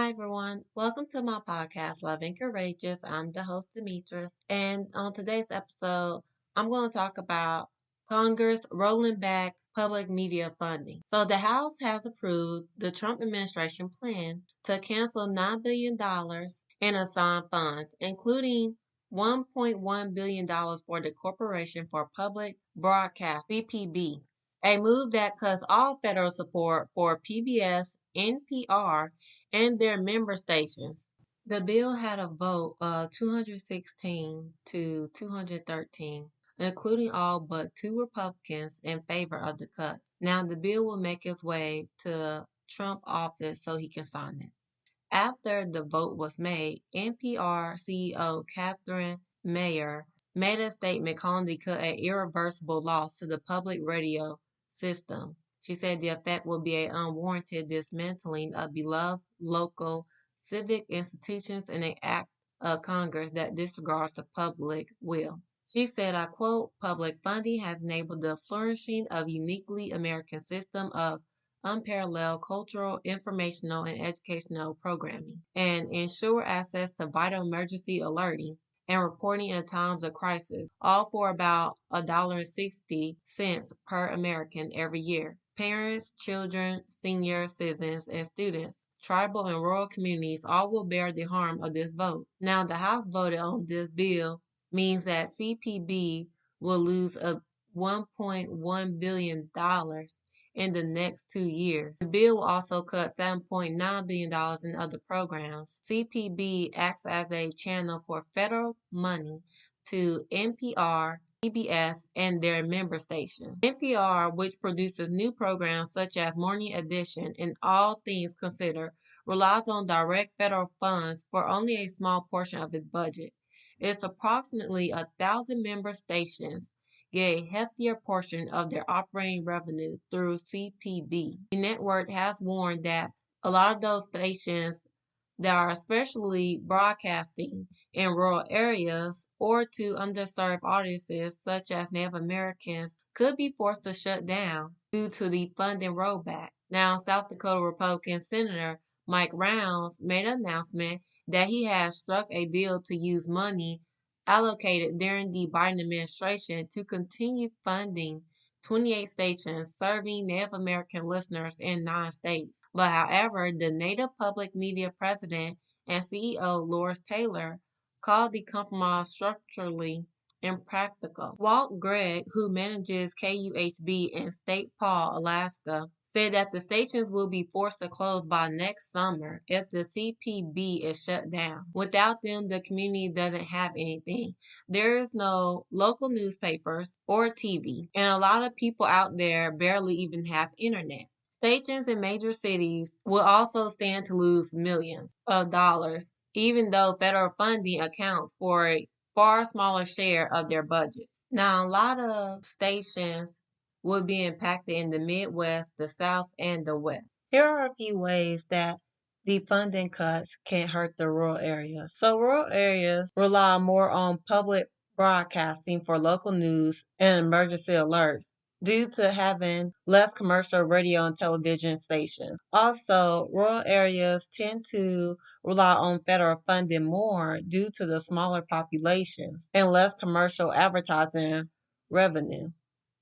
Hi, everyone. Welcome to my podcast, Love and Courageous. I'm the host, Demetris. And on today's episode, I'm going to talk about Congress rolling back public media funding. So, the House has approved the Trump administration plan to cancel $9 billion in assigned funds, including $1.1 billion for the Corporation for Public Broadcast, CPB, a move that cuts all federal support for PBS, NPR, and their member stations. The bill had a vote of 216 to 213, including all but two Republicans in favor of the cut. Now, the bill will make its way to Trump office so he can sign it. After the vote was made, NPR CEO Catherine Mayer made a statement calling the cut an irreversible loss to the public radio system. She said the effect will be an unwarranted dismantling of beloved local civic institutions and an act of Congress that disregards the public will. She said, I quote, public funding has enabled the flourishing of uniquely American system of unparalleled cultural, informational, and educational programming, and ensure access to vital emergency alerting and reporting in times of crisis, all for about $1.60 per American every year. Parents, children, seniors, citizens, and students, tribal and rural communities all will bear the harm of this vote. Now, the House voted on this bill means that CPB will lose a $1.1 billion in the next 2 years. The bill will also cut $7.9 billion in other programs. CPB acts as a channel for federal money to NPR, PBS, and their member stations. NPR, which produces new programs such as Morning Edition and All Things Considered, relies on direct federal funds for only a small portion of its budget. It's approximately 1,000 member stations get a heftier portion of their operating revenue through CPB. The network has warned that a lot of those stations that are especially broadcasting in rural areas or to underserved audiences such as Native Americans could be forced to shut down due to the funding rollback. Now, South Dakota Republican Senator Mike Rounds made an announcement that he has struck a deal to use money allocated during the Biden administration to continue funding 28 stations serving Native American listeners in 9 states. But however, the Native Public Media president and CEO Loris Taylor called the compromise structurally impractical. Walt Gregg, who manages KUHB in State Paul, Alaska, said that the stations will be forced to close by next summer if the CPB is shut down. Without them, the community doesn't have anything. There is no local newspapers or TV, and a lot of people out there barely even have internet. Stations in major cities will also stand to lose millions of dollars, even though federal funding accounts for a far smaller share of their budgets. Now, a lot of stations would be impacted in the Midwest, the South, and the West. Here are a few ways that the funding cuts can hurt the rural areas. So, rural areas rely more on public broadcasting for local news and emergency alerts due to having less commercial radio and television stations. Also, rural areas tend to rely on federal funding more due to the smaller populations and less commercial advertising revenue.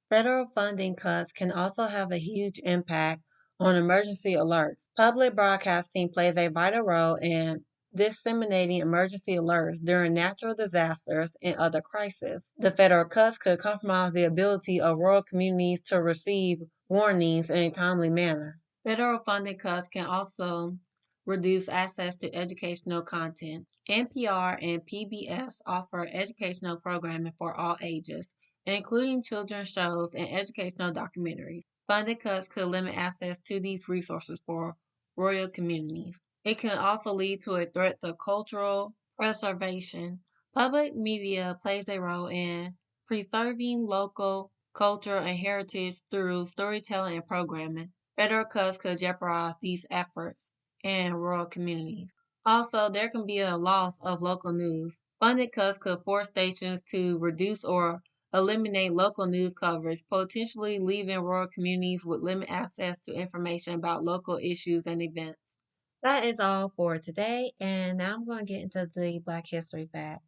Federal funding cuts can also have a huge impact on emergency alerts. Public broadcasting plays a vital role in disseminating emergency alerts during natural disasters and other crises. The federal cuts could compromise the ability of rural communities to receive warnings in a timely manner. Federal funding cuts can also reduce access to educational content. NPR and PBS offer educational programming for all ages, including children's shows and educational documentaries. Funding cuts could limit access to these resources for rural communities. It can also lead to a threat to cultural preservation. Public media plays a role in preserving local culture and heritage through storytelling and programming. Federal cuts could jeopardize these efforts in rural communities. Also, there can be a loss of local news. Funding cuts could force stations to reduce or eliminate local news coverage, potentially leaving rural communities with limited access to information about local issues and events. That is all for today, and now I'm going to get into the Black History Fact.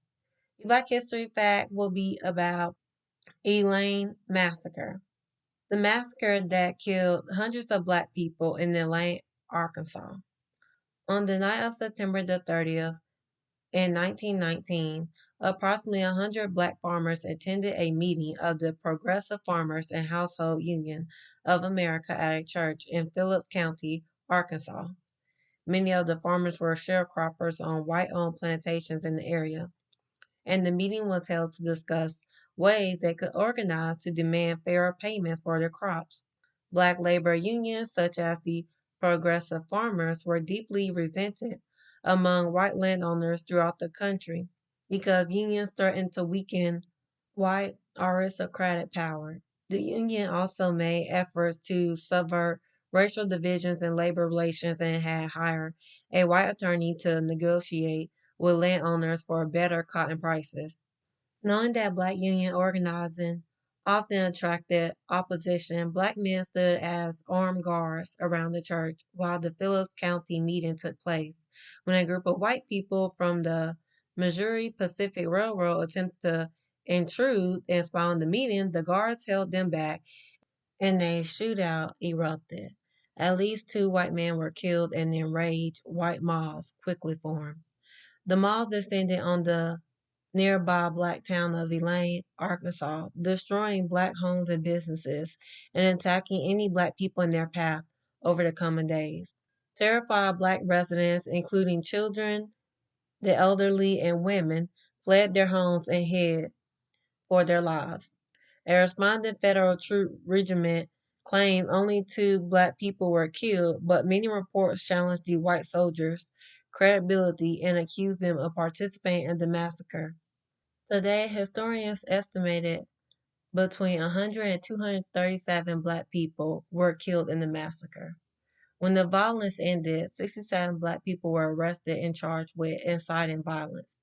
The Black History Fact will be about Elaine Massacre, the massacre that killed hundreds of Black people in Elaine, Arkansas. On the night of September the 30th, in 1919, approximately 100 Black farmers attended a meeting of the Progressive Farmers and Household Union of America at a church in Phillips County, Arkansas. Many of the farmers were sharecroppers on white-owned plantations in the area, and the meeting was held to discuss ways they could organize to demand fairer payments for their crops. Black labor unions, such as the Progressive Farmers, were deeply resented among white landowners throughout the country because unions threatened to weaken white aristocratic power. The union also made efforts to subvert racial divisions in labor relations and had hired a white attorney to negotiate with landowners for better cotton prices. Knowing that black union organizing often attracted opposition, black men stood as armed guards around the church while the Phillips County meeting took place. When a group of white people from the Missouri Pacific Railroad attempted to intrude and spawn the meeting, the guards held them back and a shootout erupted. At least two white men were killed and enraged white mobs quickly formed. The mobs descended on the nearby black town of Elaine, Arkansas, destroying black homes and businesses and attacking any black people in their path over the coming days. Terrified black residents, including children, the elderly, and women, fled their homes and hid for their lives. A responding federal troop regiment claimed only two black people were killed, but many reports challenged the white soldiers' credibility and accused them of participating in the massacre. Today, historians estimated between 100 and 237 black people were killed in the massacre. When the violence ended, 67 black people were arrested and charged with inciting violence,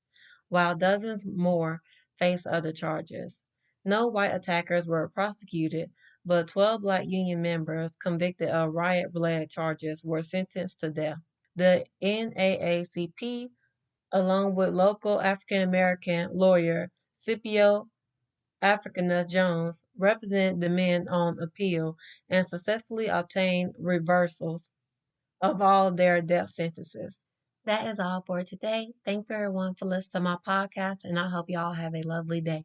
while dozens more faced other charges. No white attackers were prosecuted, but 12 black union members convicted of riot-related charges were sentenced to death. The NAACP, along with local African American lawyer Scipio Africanus Jones, represented the men on appeal and successfully obtained reversals of all their death sentences. That is all for today. Thank you everyone for listening to my podcast, and I hope y'all have a lovely day.